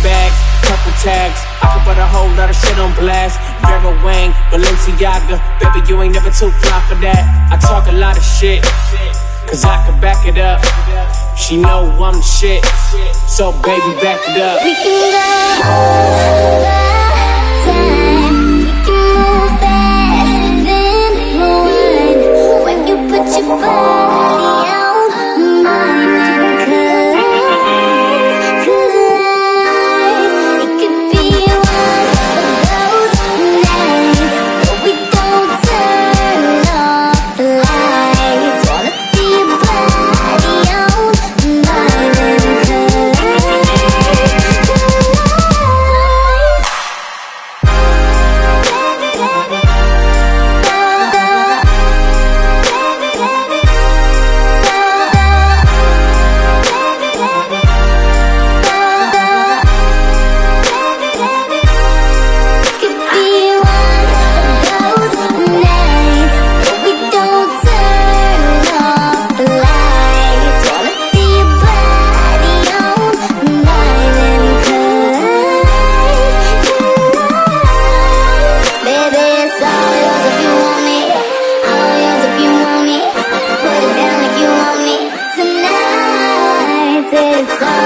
bags, couple tags. I could put a whole lot of shit on blast. Vera Wang, Balenciaga, baby, you ain't never too fly for that. I talk a lot of shit, cause I can back it up. She know I'm the shit, so baby, back it up. We can go all the time. We can move fast, then rewind. When you put your body on mine and collide. It could be one of those nights where we don't turn off the lights. Wanna see your body on mine and it's all